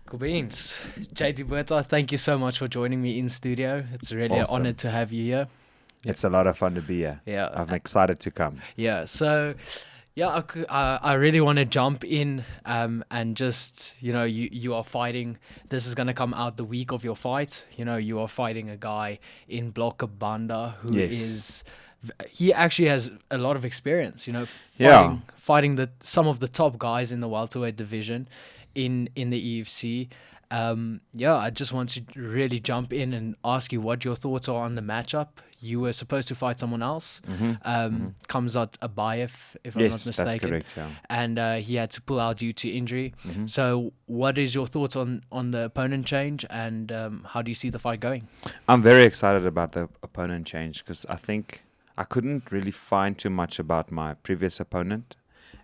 Cool beans. JT Botha, thank you so much for joining me in studio. It's really Awesome. an honor to have you here. It's a lot of fun to be here. Yeah. I'm excited to come. Yeah. So, yeah, I really want to jump in and just, you are fighting. This is going to come out the week of your fight. You are fighting a guy in Blocker Banda who Yes. he actually has a lot of experience, Yeah. fighting some of the top guys in the welterweight division in the EFC. I just want to really jump in and ask you what your thoughts are on the matchup. You were supposed to fight someone else, Kamzat Abayev, if I'm not Yes, mistaken. that's correct. Yeah. And he had to pull out due to injury. So what is your thoughts on the opponent change, and how do you see the fight going? I'm very excited about the opponent change because I think I couldn't really find too much about my previous opponent,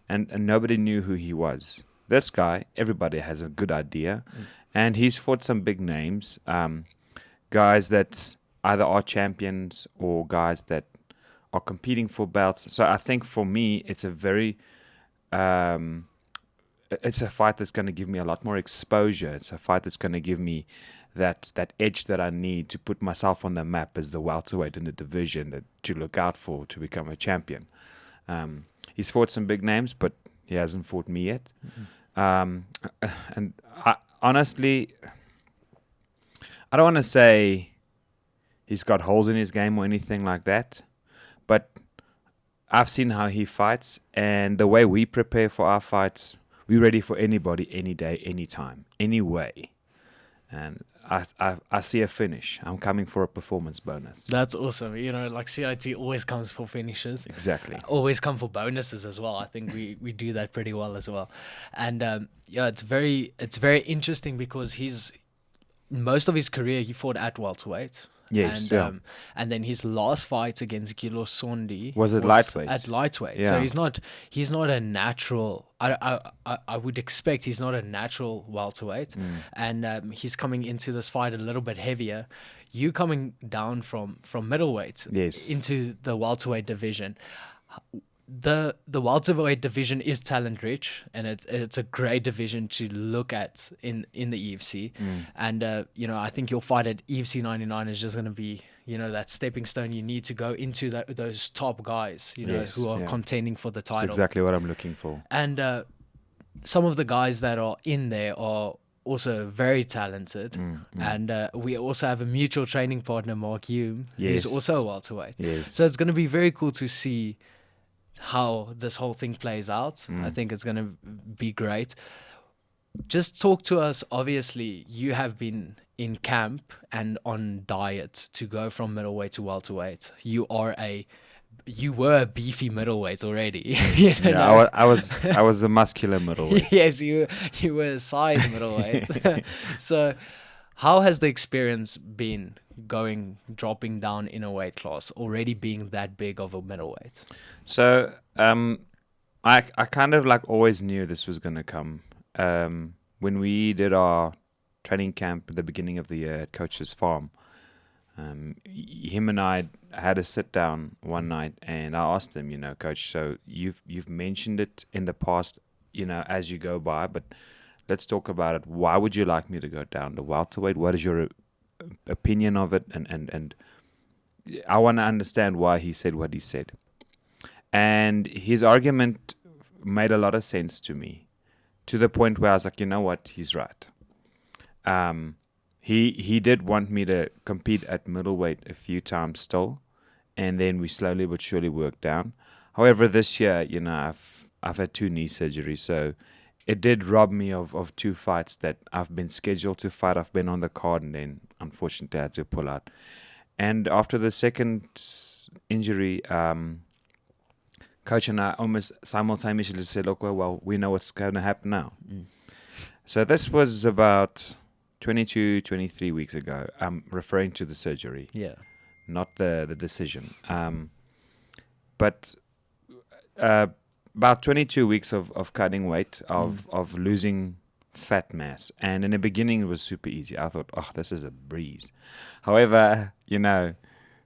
and nobody knew who he was. This guy, everybody has a good idea, and he's fought some big names, guys that either are champions or guys that are competing for belts. So I think for me, it's a very, it's a fight that's going to give me a lot more exposure. It's a fight that's going to give me that edge that I need to put myself on the map as the welterweight in the division to look out for to become a champion. He's fought some big names, but he hasn't fought me yet. And honestly, I don't want to say he's got holes in his game or anything like that, but I've seen how he fights, and the way we prepare for our fights, we're ready for anybody, any day, anytime, any way. And I see a finish. I'm coming for a performance bonus. That's awesome. Like CIT always comes for finishes. Exactly. Always come for bonuses as well. I think we do that pretty well as well. And it's very interesting because most of his career he fought at welterweight. Yes, and then his last fight against Gilo Sondi Was it lightweight? At lightweight. Yeah. So he's not a natural. I would expect he's not a natural welterweight, and he's coming into this fight a little bit heavier. You coming down from middleweight Yes. into the welterweight division. The welterweight division is talent rich, and it's a great division to look at in the EFC. And I think your fight at EFC 99 is just going to be that stepping stone you need to go into those top guys Yes, who are yeah. contending for the That's title. exactly what I'm looking for. And some of the guys that are in there are also very talented. And we also have a mutual training partner, Mark Hume, who's Yes. also a welterweight. Yes. So it's going to be very cool to see how this whole thing plays out. I think it's going to be great. Just talk to us. Obviously, you have been in camp and on diet to go from middleweight to welterweight. You were a beefy middleweight already. I was a muscular middleweight. Yes, you were a size middleweight. So how has the experience been dropping down in a weight class, already being that big of a middleweight? So I kind of like always knew this was going to come. When we did our training camp at the beginning of the year at Coach's Farm, him and I had a sit down one night, and I asked him, Coach, so you've mentioned it in the past, as you go by, but let's talk about it. Why would you like me to go down to welterweight? What is your opinion of it? And I want to understand why he said what he said. And his argument made a lot of sense to me, to the point where I was like, you know what, he's right. He did want me to compete at middleweight a few times still, and then we slowly but surely worked down. However, this year, I've had 2 knee surgeries, so it did rob me of 2 fights that I've been scheduled to fight. I've been on the card, and then unfortunately I had to pull out. And after the second injury, Coach and I almost simultaneously said, look, well, we know what's going to happen now. So this was about 22, 23 weeks ago. I'm referring to the surgery, not the decision. But about 22 weeks of cutting weight, of losing fat mass. And in the beginning, it was super easy. I thought, this is a breeze. However,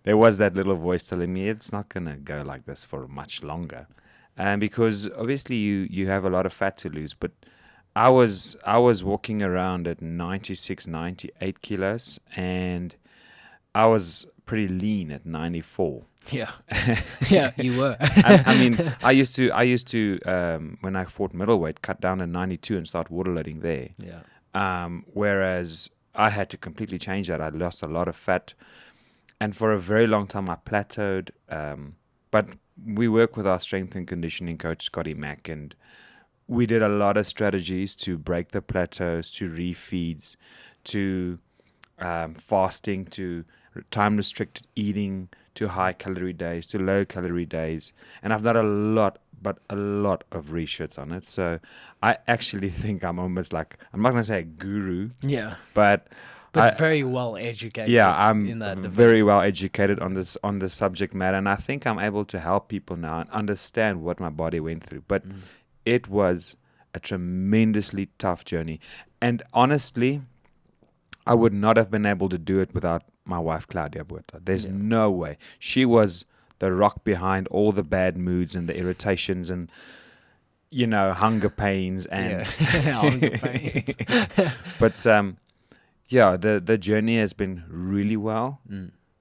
there was that little voice telling me it's not going to go like this for much longer. Because obviously you have a lot of fat to lose, but I was walking around at 96, 98 kilos, and I was pretty lean at 94. Yeah, yeah, you were. I mean, I used to when I fought middleweight, cut down to 92 and start waterloading there. Yeah, Whereas I had to completely change that. I lost a lot of fat, and for a very long time I plateaued. But we work with our strength and conditioning coach Scotty Mack, and we did a lot of strategies to break the plateaus, to refeeds, to fasting, to time restricted eating, to high calorie days, to low calorie days. And I've done a lot of research on it. So I actually think I'm almost like, I'm not going to say a guru, yeah, but very well educated. yeah, in that I'm debate. very well educated on this subject matter, and I think I'm able to help people now and understand what my body went through. But it was a tremendously tough journey, and honestly, I would not have been able to do it without my wife Claudia Botha. There's no way. She was the rock behind all the bad moods and the irritations and hunger pains and hunger pains. But yeah, the journey has been really well,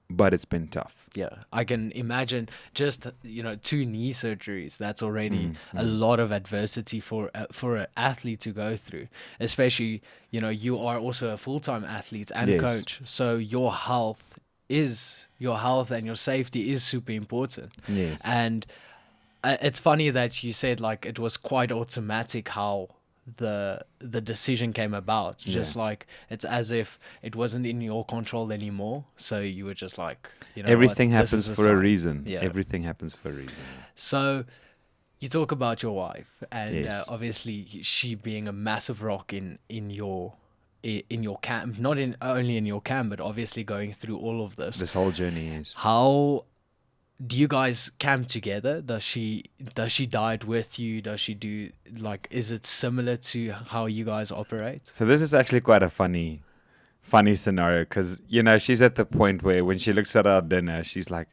but it's been tough. Yeah, I can imagine just 2 knee surgeries. That's already a lot of adversity for an athlete to go through. Especially, you are also a full-time athlete and coach, so your health and your safety is super important. Yes, and it's funny that you said like it was quite automatic how the decision came about. Just like it's as if it wasn't in your control anymore, so you were just like, everything what? happens for a reason. Yeah. Everything happens for a reason. So you talk about your wife, and Yes. obviously she being a massive rock in your camp, not only in your camp, but obviously going through all of this. This whole journey is. How do you guys camp together? Does she diet with you? Does she do, like, is it similar to how you guys operate? So this is actually quite a funny scenario, because she's at the point where when she looks at our dinner, she's like,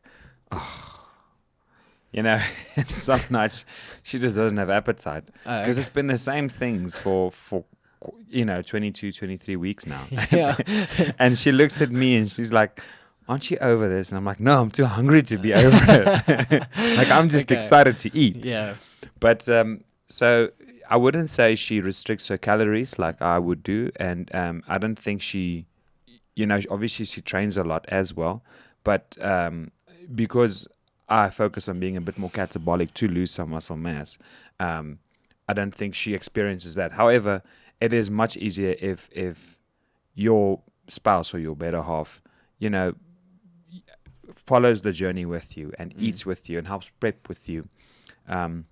some nights she just doesn't have appetite, because it's been the same things for 22, 23 weeks now. Yeah. And she looks at me and she's like, aren't you over this? And I'm like, no, I'm too hungry to be over it. Like, I'm just excited to eat. Yeah. But so I wouldn't say she restricts her calories like I would do. And I don't think she, obviously she trains a lot as well. But because I focus on being a bit more catabolic to lose some muscle mass, I don't think she experiences that. However, it is much easier if your spouse or your better half, follows the journey with you and eats with you and helps prep with you. And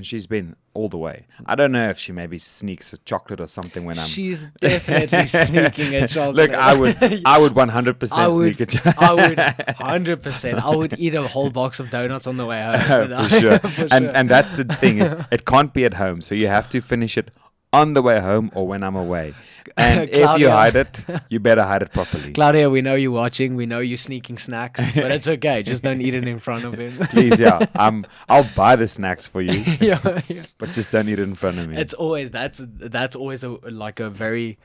she's been all the way. I don't know if she maybe sneaks a chocolate or something when I'm... She's definitely sneaking a chocolate. Look, I would 100% sneak a chocolate. I would 100%. I would eat a whole box of donuts on the way home. For sure. For sure. And that's the thing, is it can't be at home. So you have to finish it on the way home or when I'm away. And if you hide it, you better hide it properly. Claudia, we know you're watching. We know you're sneaking snacks, but it's okay. Just don't eat it in front of him. Please, yeah. I'll buy the snacks for you, yeah. but just don't eat it in front of me. It's always that's always a very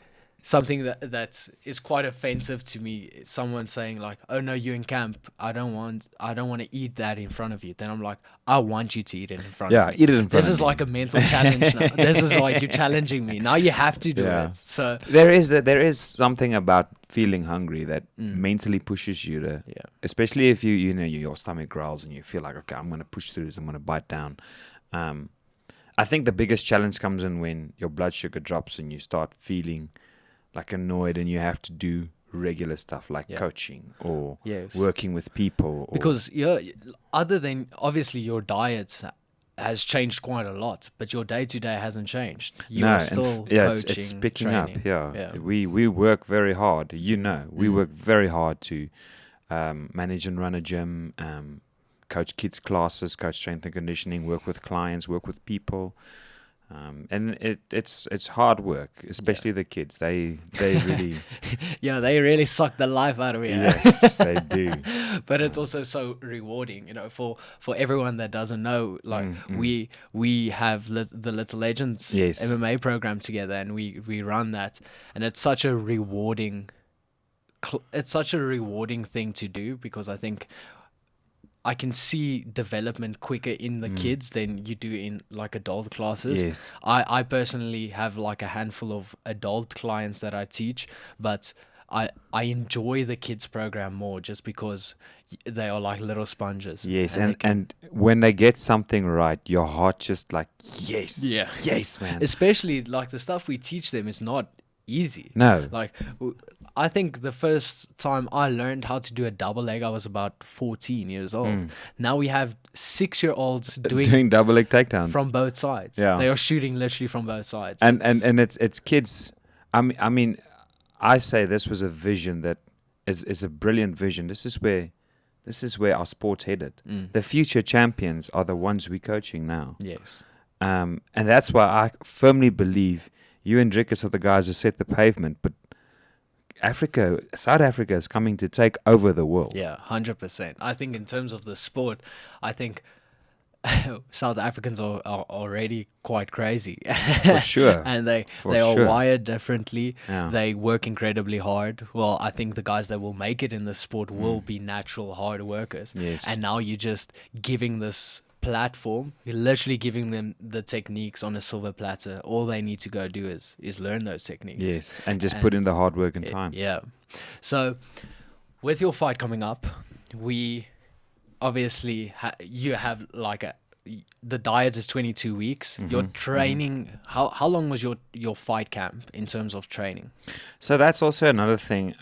something that is quite offensive to me. Someone saying like, "Oh no, you're in camp. I don't want to eat that in front of you." Then I'm like, I want you to eat it in front of me. Yeah, eat it in front of me. This is like a mental challenge now. This is like you're challenging me. Now you have to do it. So there is something about feeling hungry that mentally pushes you to, especially if your stomach growls and you feel like, okay, I'm going to push through this, I'm going to bite down. I think the biggest challenge comes in when your blood sugar drops and you start feeling like annoyed and you have to do regular stuff like coaching or working with people. Because other than obviously your diet has changed quite a lot, but your day-to-day hasn't changed. You are still coaching, it's picking training. up. Yeah. We work very hard. We work very hard to manage and run a gym, coach kids classes, coach strength and conditioning, work with clients, work with people. And it's hard work, especially the kids. They really Yeah, they really suck the life out of you. yes, they do. But it's also so rewarding, for everyone that doesn't know. Like we have the Little Legends Yes. MMA program together, and we run that, and it's such a rewarding. It's such a rewarding thing to do, because I think I can see development quicker in the kids than you do in like adult classes. Yes. I personally have like a handful of adult clients that I teach, but I enjoy the kids program more just because they are like little sponges. Yes, they can- and when they get something right, your heart just like yes, Yeah. yes, man. especially like the stuff we teach them is not easy. No. Like I think the first time I learned how to do a double leg, I was about 14 years old. Now we have 6-year-olds Doing double leg takedowns from both sides. Yeah. They are shooting literally from both sides. and it's kids. I mean, I say this was a vision that is a brilliant vision. This is where our sport's headed. The future champions are the ones we're coaching now. Yes. And that's why I firmly believe you and Drickus are the guys who set the pavement, but South Africa is coming to take over the world. Yeah, 100%. I think in terms of the sport, I think South Africans are already quite crazy. For sure. And they For are sure. wired differently. Yeah. They work incredibly hard. Well, I think the guys that will make it in the sport will be natural hard workers. Yes. And now you're just giving this platform, you're literally giving them the techniques on a silver platter. All they need to go do is learn those techniques. Yes, and just put in the hard work and time. Yeah. So with your fight coming up, we obviously you have like the diet is 22 weeks. Your training, how long was your fight camp in terms of training? So that's also another thing.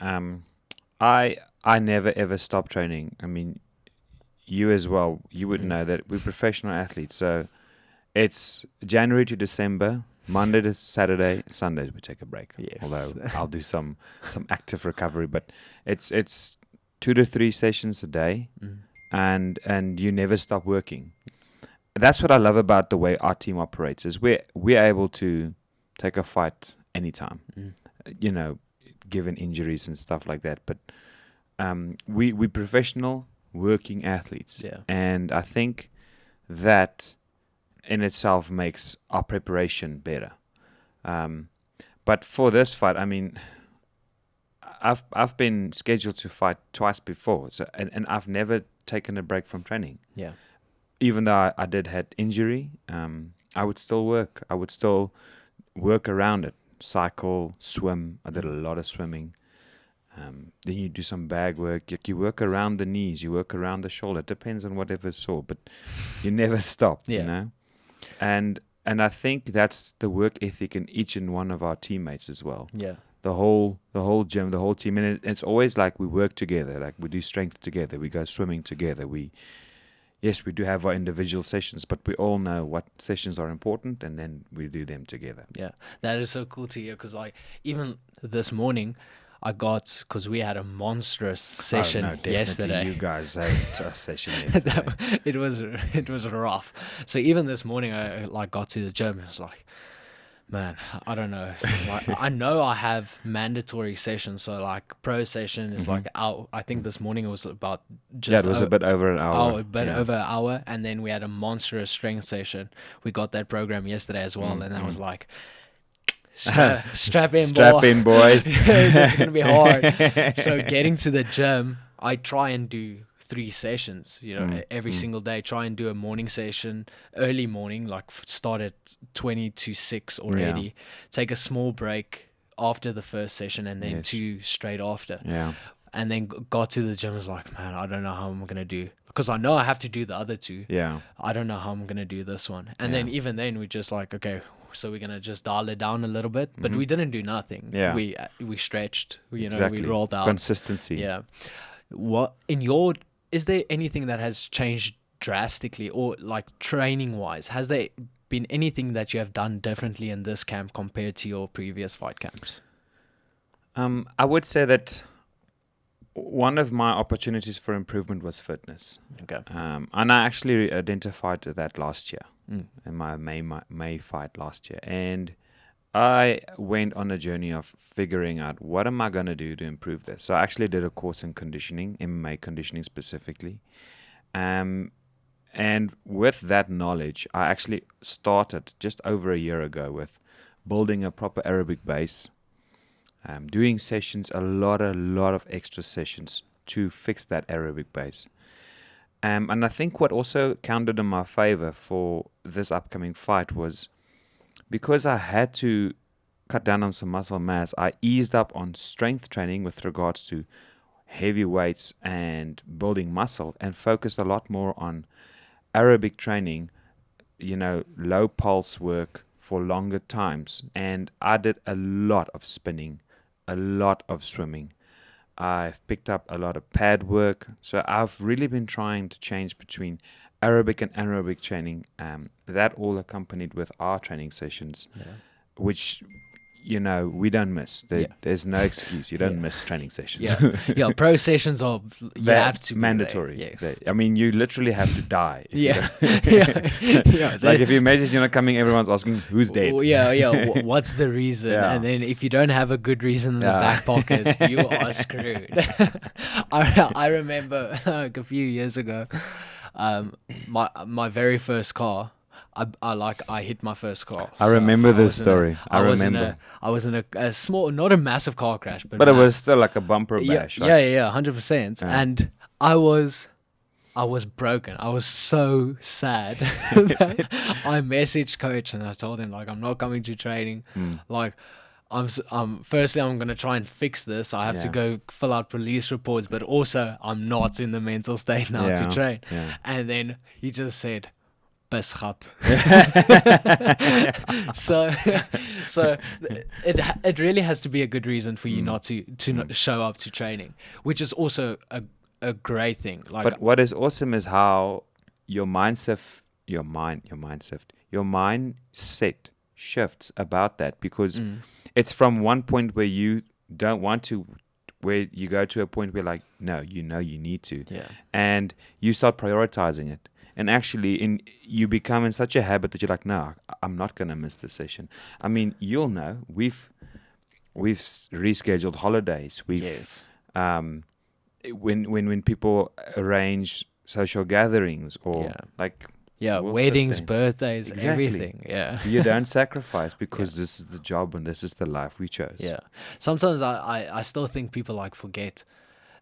I never ever stop training. I mean, you as well, you would know that we're professional athletes. So it's January to December, Monday to Saturday, Sundays we take a break. Yes. Although I'll do some active recovery, but it's 2 to 3 sessions a day, and you never stop working. That's what I love about the way our team operates. Is we're able to take a fight anytime, given injuries and stuff like that. But we professional working athletes, Yeah. and I think that in itself makes our preparation better. But for this fight, I mean, I've been scheduled to fight twice before, so and I've never taken a break from training. Yeah. Even though I did had injury, I would still work. I would still work around it. Cycle, swim. I did a lot of swimming. Then you do some bag work. You work around the knees. You work around the shoulder. It depends on whatever's sore, but you never stop. Yeah. You know, and I think that's the work ethic in each and one of our teammates as well. Yeah. The whole gym, the whole team, and it's always like we work together. Like we do strength together. We go swimming together. Yes, we do have our individual sessions, but we all know what sessions are important, and then we do them together. Yeah, that is so cool to hear, because like even this morning, because we had a monstrous session yesterday. You guys had a session yesterday. it was rough. So even this morning, I like got to the gym and was like, man, I don't know. Like, I know I have mandatory sessions. So like pro session is like out. I think this morning it was about just it was a bit over an hour. Over an hour, and then we had a monstrous strength session. We got that program yesterday as well, and I was like, strap in, boys. This is gonna be hard. So getting to the gym, I try and do 3 sessions, every single day. Try and do a morning session, early morning, like start at 20 to 6 already. Yeah. Take a small break after the first session, and then 2 straight after. Yeah. And then got to the gym, was like, man, I don't know how I'm gonna do, because I know I have to do the other 2. Yeah. I don't know how I'm gonna do this one. And then even then we just like, okay, so we're gonna just dial it down a little bit, but we didn't do nothing. Yeah. We stretched, Exactly. we rolled out. Consistency. Yeah. Is there anything that has changed drastically, or like training wise? Has there been anything that you have done differently in this camp compared to your previous fight camps? I would say that one of my opportunities for improvement was fitness. Okay. And I actually identified that last year. in my May fight last year. And I went on a journey of figuring out what am I going to do to improve this. So I actually did a course in conditioning, MMA conditioning specifically. And with that knowledge, I actually started just over a year ago with building a proper aerobic base, doing sessions, a lot of extra sessions to fix that aerobic base. And I think what also counted in my favor for this upcoming fight was because I had to cut down on some muscle mass, I eased up on strength training with regards to heavy weights and building muscle, and focused a lot more on aerobic training, low pulse work for longer times. And I did a lot of spinning, a lot of swimming. I've picked up a lot of pad work. So I've really been trying to change between aerobic and anaerobic training. That all accompanied with our training sessions, which we don't miss. There's no excuse. You don't miss training sessions. Pro sessions are have to be mandatory. There. Yes. You literally have to die. Like if you message you're not coming, everyone's asking who's dead. What's the reason? And then if you don't have a good reason in the back pocket, you are screwed. I remember like a few years ago, my very first car. I hit my first car. I remember this story. I was in a small, not a massive car crash, but it was still like a bumper bash. 100%. And I was broken. I was so sad. I messaged coach and I told him like I'm not coming to training. Like firstly I'm gonna try and fix this. I have to go fill out police reports, but also I'm not in the mental state now to train. And then he just said, Beschat. so it really has to be a good reason for you not to not show up to training, which is also a great thing. Like, but what is awesome is how your mindset shifts about that, because it's from one point where you don't want to, where you go to a point where like no, you need to, and you start prioritizing it. And actually, you become in such a habit that you're like, no, I'm not going to miss this session. I mean, you'll know, we've rescheduled holidays. When people arrange social gatherings or weddings, birthdays, everything. You don't sacrifice because this is the job and this is the life we chose. Sometimes I still think people like forget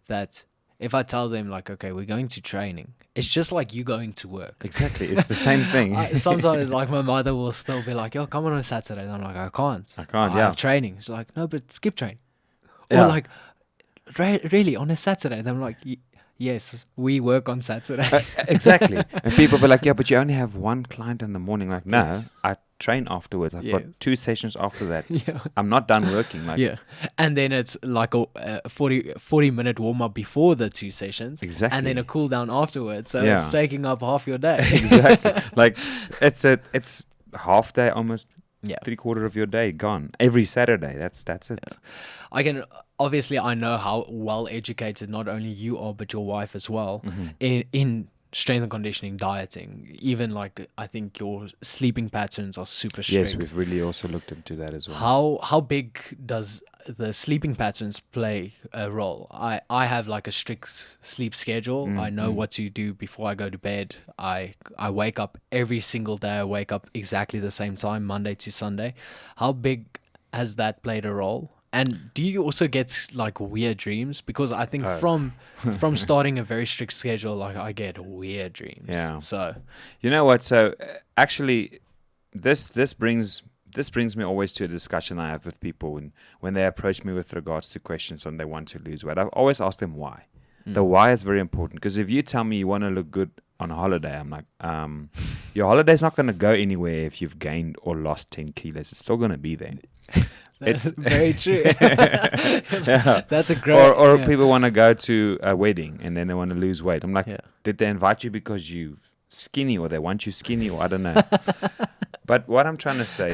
that. If I tell them like, okay, we're going to training, it's just like you going to work. Exactly. It's the same thing. Sometimes like my mother will still be like, yo, come on Saturday. And I'm like, I can't. I have training. She's like, no, but skip training. Or like, really, on a Saturday? And I'm like, yes, we work on Saturday. Exactly. And people be like, yeah, but you only have one client in the morning. Like, no, I train afterwards. I've got 2 sessions after that. I'm not done working. Like, and then it's like a 40-minute warm-up before the 2 sessions. Exactly. And then a cool down afterwards. So it's taking up half your day. Exactly. Like, it's half day, almost 3/4 of your day gone. Every Saturday. That's it. I know how well educated not only you are, but your wife as well in strength and conditioning, dieting. Even like I think your sleeping patterns are super strict. Yes, we've really also looked into that as well. How big does the sleeping patterns play a role? I have like a strict sleep schedule. I know what to do before I go to bed. I wake up every single day. I wake up exactly the same time, Monday to Sunday. How big has that played a role? And do you also get like weird dreams? Because I think from starting a very strict schedule, like I get weird dreams. Yeah. So, you know what? So actually, this brings me always to a discussion I have with people when they approach me with regards to questions on they want to lose weight. I always ask them why. The why is very important, because if you tell me you want to look good on a holiday, I'm like, your holiday's not going to go anywhere if you've gained or lost 10 kilos. It's still going to be there. That's very true. That's a great. Or people want to go to a wedding and then they want to lose weight. I'm like, did they invite you because you skinny, or they want you skinny, or I don't know. But what I'm trying to say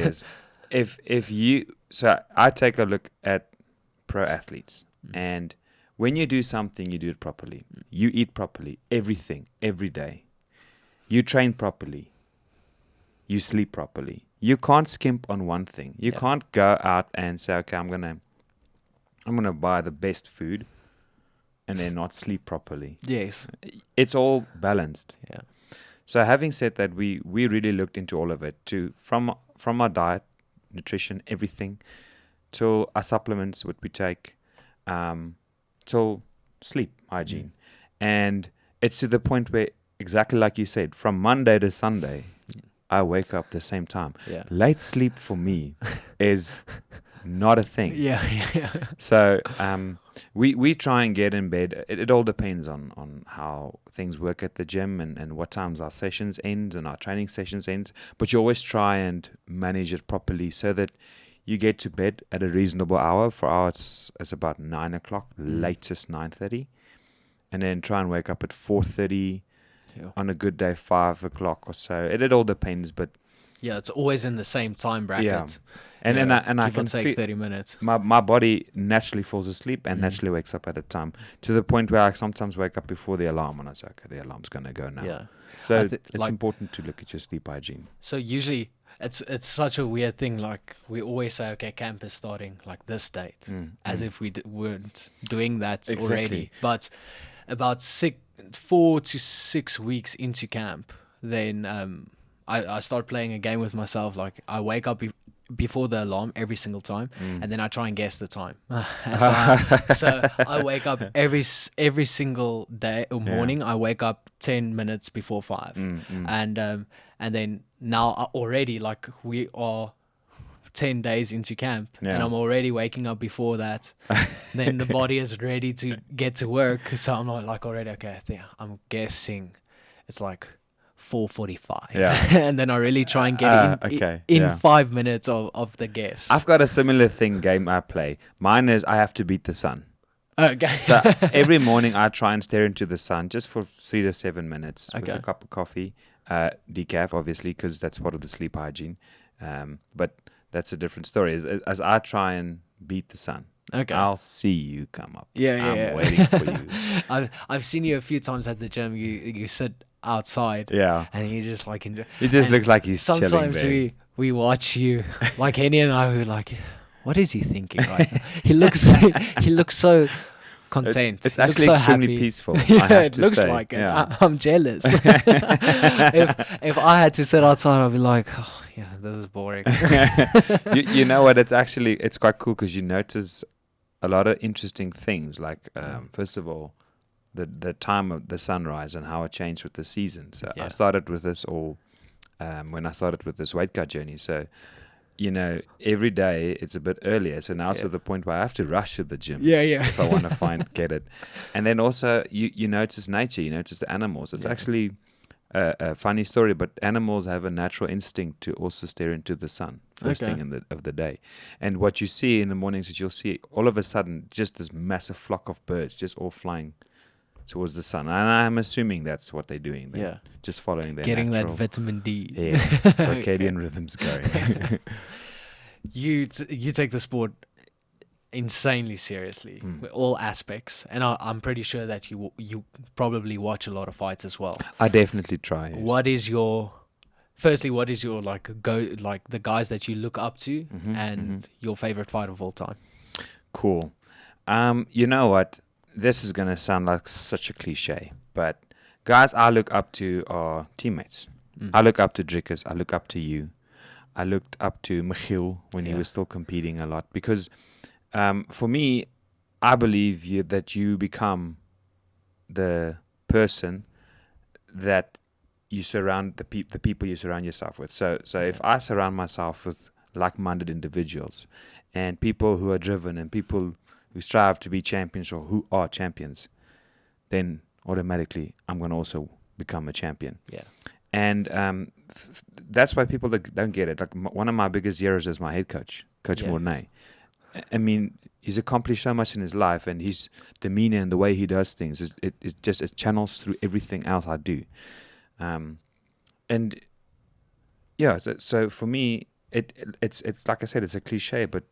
is, so I take a look at pro athletes, and when you do something, you do it properly. You eat properly, everything, every day. You train properly. you sleep properly. You can't skimp on one thing. You can't go out and say, okay, I'm gonna buy the best food and then not sleep properly. Yes. It's all balanced. Yeah. So having said that, we really looked into all of it, from our diet, nutrition, everything, till our supplements, what we take, till sleep hygiene. And it's to the point where, exactly like you said, from Monday to Sunday, I wake up the same time. Yeah. Late sleep for me is not a thing. Yeah. So we try and get in bed. It all depends on how things work at the gym and what times our sessions end and our training sessions end. But you always try and manage it properly so that you get to bed at a reasonable hour. For ours, it's about 9 o'clock, latest 9:30. And then try and wake up at 4:30. Yeah. On a good day, 5 o'clock or so. It all depends, but Yeah, it's always in the same time bracket. yeah. And I give or can take feel 30 minutes. my body naturally falls asleep and naturally wakes up at a time, to the point where I sometimes wake up before the alarm and I say, okay, the alarm's going to go now. Yeah. So I thi- it's like- important to look at your sleep hygiene. So usually it's such a weird thing. Like we always say, okay, camp is starting like this date, as if we weren't doing that Exactly. already. But about 4 to 6 weeks into camp, then I start playing a game with myself. Like I wake up before the alarm every single time, and then I try and guess the time. So I wake up every single day or morning. I wake up 10 minutes before 5, and then now already, like, we are 10 days into camp, and I'm already waking up before that. Then the body is ready to get to work, so I'm like already, okay, I'm guessing it's like 4:45. And then I really try and get in 5 minutes of the guess. I've got a similar game I play. Mine is I have to beat the sun. Okay. So every morning I try and stare into the sun just for 3 to 7 minutes with a cup of coffee, decaf, obviously, because that's part of the sleep hygiene. But that's a different story. As I try and beat the sun, I'll see you come up. I'm waiting for you. I've seen you a few times at the gym. You sit outside, and you just like enjoy. He just looks like he's chilling. Sometimes we watch you, like Henny and I, who like, what is he thinking right now? He looks so content. It's He looks actually so extremely happy. peaceful. It looks like it. I'm jealous. If I had to sit outside, I'd be like, oh, yeah, this is boring. You know what? It's quite cool because you notice a lot of interesting things. Like first of all, the time of the sunrise and how it changed with the season. So I started with this when I started with this weight cut journey. So, every day it's a bit earlier. So now it's to the point where I have to rush to the gym. If I want to get it. And then also you notice nature, you notice the animals. It's actually a funny story, but animals have a natural instinct to also stare into the sun first thing of the day. And what you see in the mornings is you'll see all of a sudden just this massive flock of birds just all flying towards the sun, and I'm assuming that's what they're doing. They're just following their getting natural, that vitamin D. Circadian rhythms going. You take the sport insanely seriously with all aspects, and I'm pretty sure that you probably watch a lot of fights as well. I definitely try. Yes. What is your the guys that you look up to, and your favorite fight of all time? Cool. You know what? This is going to sound like such a cliche, but guys I look up to are teammates. I look up to Drickers. I look up to you. I looked up to Michiel when he was still competing a lot, because for me, I believe that you become the person that you surround, the people you surround yourself with. So if I surround myself with like-minded individuals and people who are driven and people who strive to be champions or who are champions, then automatically I'm going to also become a champion. Yeah. And that's why people don't get it. Like one of my biggest heroes is my head coach, Coach Mornay. I mean, he's accomplished so much in his life, and his demeanor and the way he does things it channels through everything else I do. So for me, it's like I said, it's a cliche, but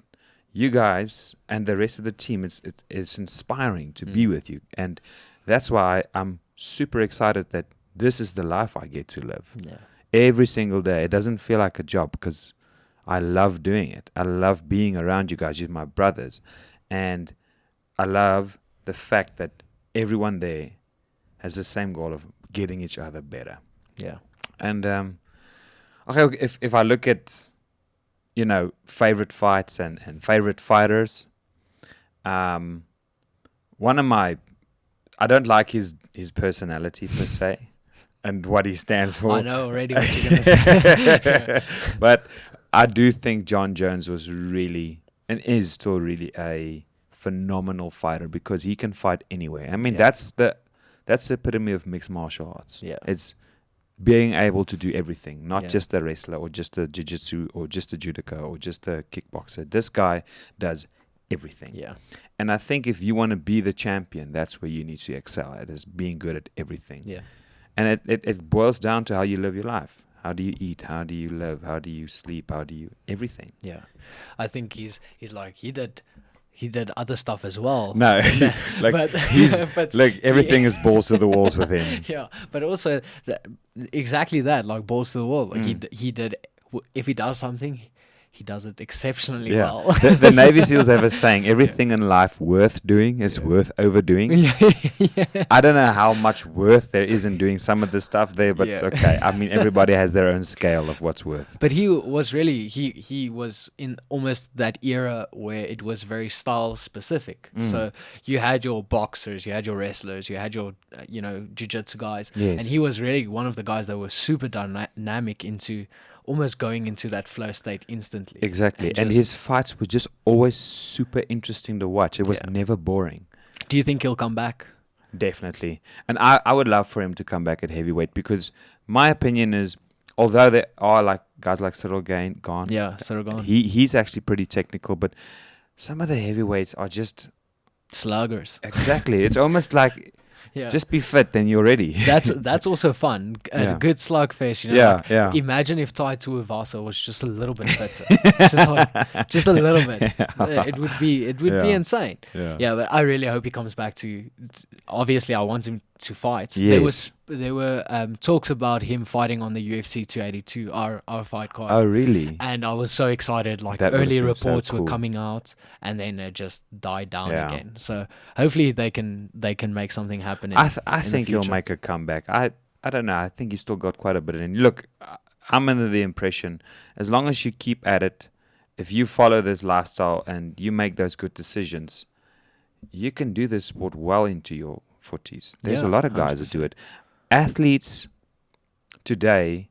you guys and the rest of the team, it's inspiring to be with you, and that's why I'm super excited that this is the life I get to live. every single day. It doesn't feel like a job because I love doing it. I love being around you guys. You're my brothers. And I love the fact that everyone there has the same goal of getting each other better. Yeah. And okay, if I look at, favorite fights and favorite fighters, one of my, I don't like his personality per se and what he stands for. I know already what you're going to say. But I do think John Jones was really and is still really a phenomenal fighter because he can fight anywhere. I mean, that's the epitome of mixed martial arts. Yeah. It's being able to do everything, not just a wrestler or just a jiu-jitsu or just a judoka or just a kickboxer. This guy does everything. Yeah. And I think if you want to be the champion, that's where you need to excel at, is being good at everything. Yeah. And it boils down to how you live your life. How do you eat? How do you live? How do you sleep? How do you everything? Yeah. I think he's like he did other stuff as well. No, everything is balls to the walls with him. Yeah, but also exactly that, like balls to the wall. Like he did. If he does something, he does it exceptionally well. The Navy SEALs have a saying: everything in life worth doing is worth overdoing. I don't know how much worth there is in doing some of the stuff there, but okay. I mean, everybody has their own scale of what's worth. But he was really he was in almost that era where it was very style specific. So you had your boxers, you had your wrestlers, you had your jiu-jitsu guys, and he was really one of the guys that was super dynamic into almost going into that flow state instantly. Exactly. And his fights were just always super interesting to watch. It was never boring. Do you think he'll come back? Definitely. And I would love for him to come back at heavyweight because my opinion is, although there are like guys like Cyril Gane, Cyril Gane. He's actually pretty technical, but some of the heavyweights are just sluggers. Exactly. It's almost like just be fit, then you're ready. That's also fun. A good slugfest, Imagine if Tai Tuivasa was just a little bit fitter, just a little bit. It would be insane. But I really hope he comes back to. Obviously, I want him to fight. Yes. There were talks about him fighting on the UFC 282, our fight card. Oh, really? And I was so excited. Like early reports were coming out, and then it just died down again. So hopefully they can make something happen. I think he'll make a comeback. I don't know. I think he's still got quite a bit in. Look, I'm under the impression as long as you keep at it, if you follow this lifestyle and you make those good decisions, you can do this sport well into your 40s. There's a lot of guys 100%. That do it. Athletes today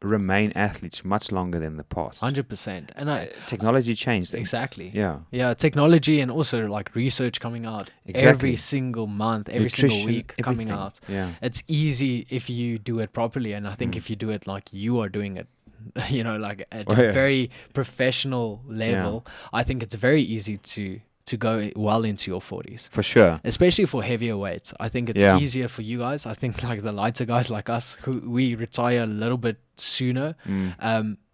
remain athletes much longer than the past. 100%. And technology changed them. Exactly. Yeah, technology and also like research coming out every single month, every single week coming out. Yeah. It's easy if you do it properly, and I think if you do it like you are doing it, like at a very professional level, I think it's very easy to go well into your 40s. For sure. Especially for heavier weights. I think it's easier for you guys. I think like the lighter guys like us, who we retire a little bit sooner.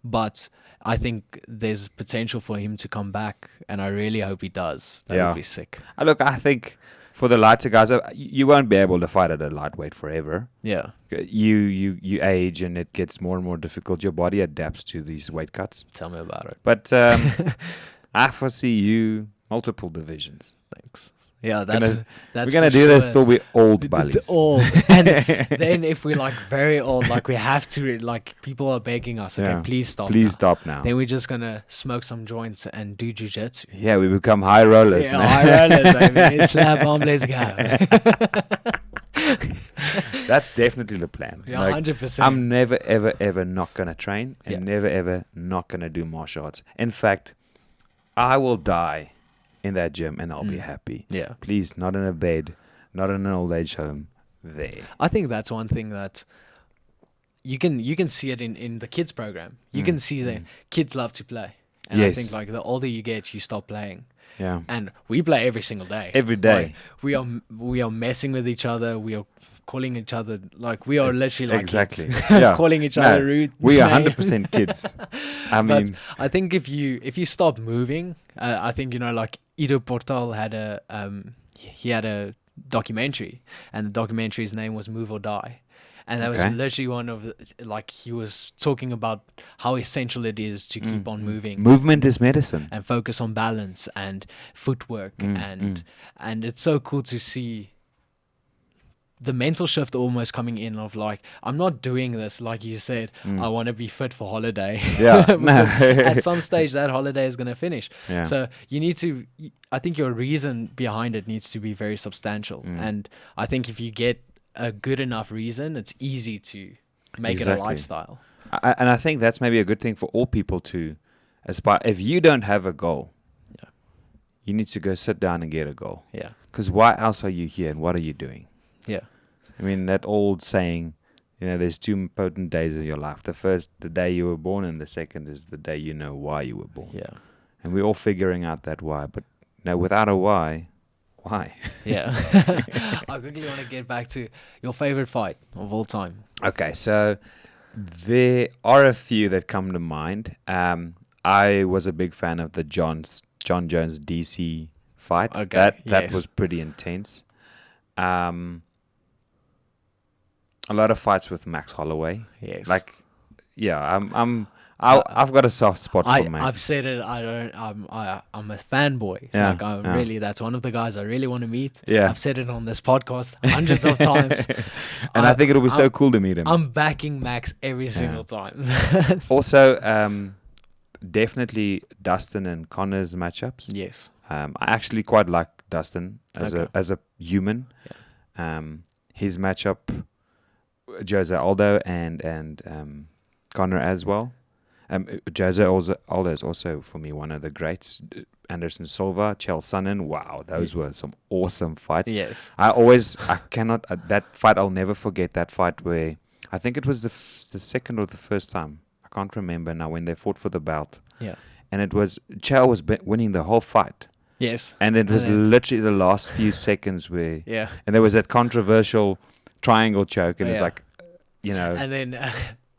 But I think there's potential for him to come back, and I really hope he does. That would be sick. Look, I think for the lighter guys, you won't be able to fight at a lightweight forever. Yeah. You age, and it gets more and more difficult. Your body adapts to these weight cuts. Tell me about it. But I foresee you multiple divisions. Thanks. Yeah, that's we're gonna do this till we're old buddies. Old, and then if we're like very old, like we have to, like people are begging us, okay, please stop. Please stop now. Then we're just gonna smoke some joints and do jiu-jitsu. Yeah, we become high rollers. Yeah, high rollers, baby. Slap on, let's go. That's definitely the plan. Yeah, 100%. I'm never, ever, ever not gonna train, and never, ever not gonna do martial arts. In fact, I will die in that gym and I'll be happy. Yeah. Please, not in a bed, not in an old age home. There. I think that's one thing that you can see it in the kids program. You can see that kids love to play. And I think like the older you get, you stop playing. Yeah. And we play every single day. Every day. Like, we are messing with each other. We are calling each other, like we are literally like exactly. kids. Yeah. Calling each other rude. We are 100% kids. I mean, but I think if you stop moving, I think like Ido Portal had a documentary, and the documentary's name was Move or Die, And that was Okay. literally one of he was talking about how essential it is to keep on moving. Movement is medicine. And focus on balance and footwork, and it's so cool to see the mental shift almost coming in of like, I'm not doing this like you said. I want to be fit for holiday. Yeah, Because no. at some stage that holiday is going to finish. Yeah. So you need to. I think your reason behind it needs to be very substantial, and I think if you get a good enough reason, it's easy to make it a Exactly. lifestyle. And I think that's maybe a good thing for all people to aspire. If you don't have a goal, Yeah. you need to go sit down and get a goal. Yeah, Because why else are you here and what are you doing? yeah, I mean, that old saying, there's two important days of your life. The first, the day you were born, and the second is the day you know why you were born. yeah, And we're all figuring out that why. But no, without a why? yeah. I quickly want to get back to your favorite fight of all time. Okay, so there are a few that come to mind. I was a big fan of the John Jones DC fights. Okay, That yes. was pretty intense. A lot of fights with Max Holloway. Yes. I've got a soft spot for Max. I've said it. I'm a fanboy. Yeah, Yeah. Really, that's one of the guys I really want to meet. Yeah. I've said it on this podcast hundreds of times. And I think it'll be so cool to meet him. I'm backing Max every single time. Also, definitely Dustin and Connor's matchups. Yes. I actually quite like Dustin as Okay. a human. His matchup, Jose Aldo and Connor as well. Jose Aldo is also for me one of the greats. Anderson Silva, Chael Sonnen. Wow, those were some awesome fights. Yes. I cannot that fight. I'll never forget that fight where I think it was the second or the first time. I can't remember now when they fought for the belt. Yeah. And it was Chael was winning the whole fight. Yes. And it was then- literally the last few seconds where, Yeah. and there was that controversial triangle choke, and it's Yeah. like, And then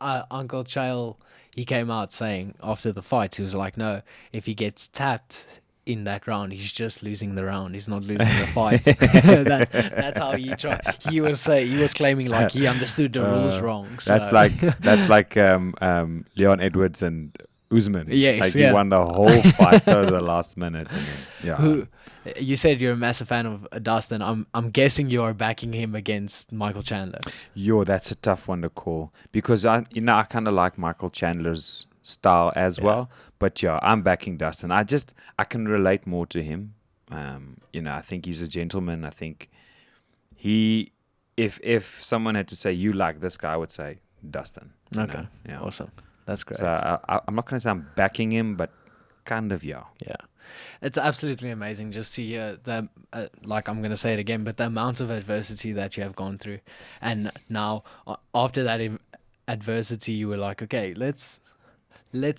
Uncle Chael, he came out saying after the fight, he was like, no, if he gets tapped in that round, he's just losing the round. He's not losing the fight. That's how he tried. He was claiming like he understood the rules wrong. So. that's like Leon Edwards and Usman. Yes, like yeah. he won the whole fight to the last minute. And then, yeah. Who you said you're a massive fan of Dustin. I'm guessing you are backing him against Michael Chandler. That's a tough one to call because I kind of like Michael Chandler's style as well. But I'm backing Dustin. I can relate more to him. I think he's a gentleman. I think if someone had to say you like this guy, I would say Dustin. Okay, Yeah. awesome. That's great. So I'm not going to say I'm backing him, but kind of Yeah, it's absolutely amazing just to hear the like I'm gonna say it again, but the amount of adversity that you have gone through, and now after that adversity, you were like, okay, let's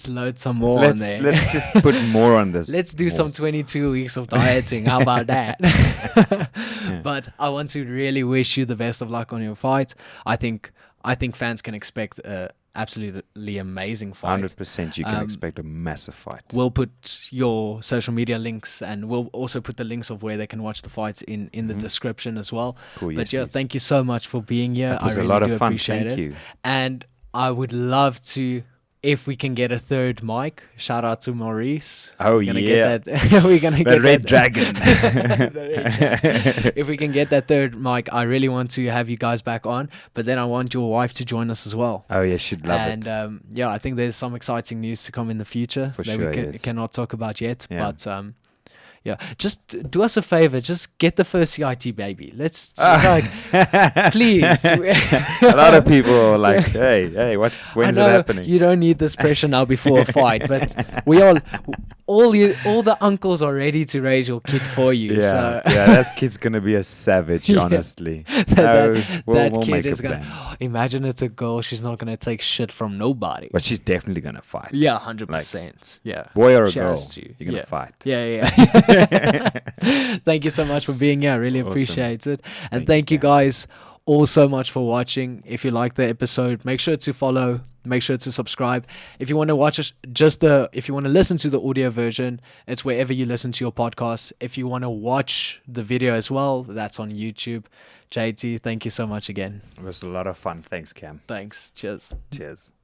load some more on there. Let's just put more on this. Let's do some 22 weeks of dieting. How about that? But I want to really wish you the best of luck on your fight. I think fans can expect absolutely amazing fight. 100% you can expect a massive fight. We'll put your social media links, and we'll also put the links of where they can watch the fights in the description as well. Cool, But yes, please. thank you so much for being here. It was I really a lot of do fun. appreciate Thank it. you. And I would love to, if we can get a third mic. Shout out to Maurice. Oh, We're gonna yeah. get that. We're gonna The get Red that. Dragon. The Red Dragon. If we can get that third mic, I really want to have you guys back on. But then I want your wife to join us as well. Oh, yeah, she'd love And it. I think there's some exciting news to come in the future For that sure, we yes. cannot talk about yet. Yeah. But just do us a favor. Just get the first CIT, baby. Let's please. A lot of people are like, hey, when's it happening? You don't need this pressure now before a fight, but all the uncles are ready to raise your kid for you. So. That kid's gonna be a savage, Yeah. honestly. that We'll kid make is a gonna plan. imagine it's a girl. She's not gonna take shit from nobody. But she's definitely gonna fight. Yeah, 100%. Yeah, Boy or a She girl, has to. you're gonna Yeah. fight. Yeah. Thank you so much for being here. I really Awesome. appreciate it. And Thank thank you, you guys all so much for watching. If you like the episode, make sure to follow, make sure to subscribe. If you want to watch if you want to listen to the audio version, it's wherever you listen to your podcasts. If you want to watch the video as well, that's on YouTube. JT, thank you so much again. It was a lot of fun. Thanks, Cam. Thanks. Cheers. Cheers.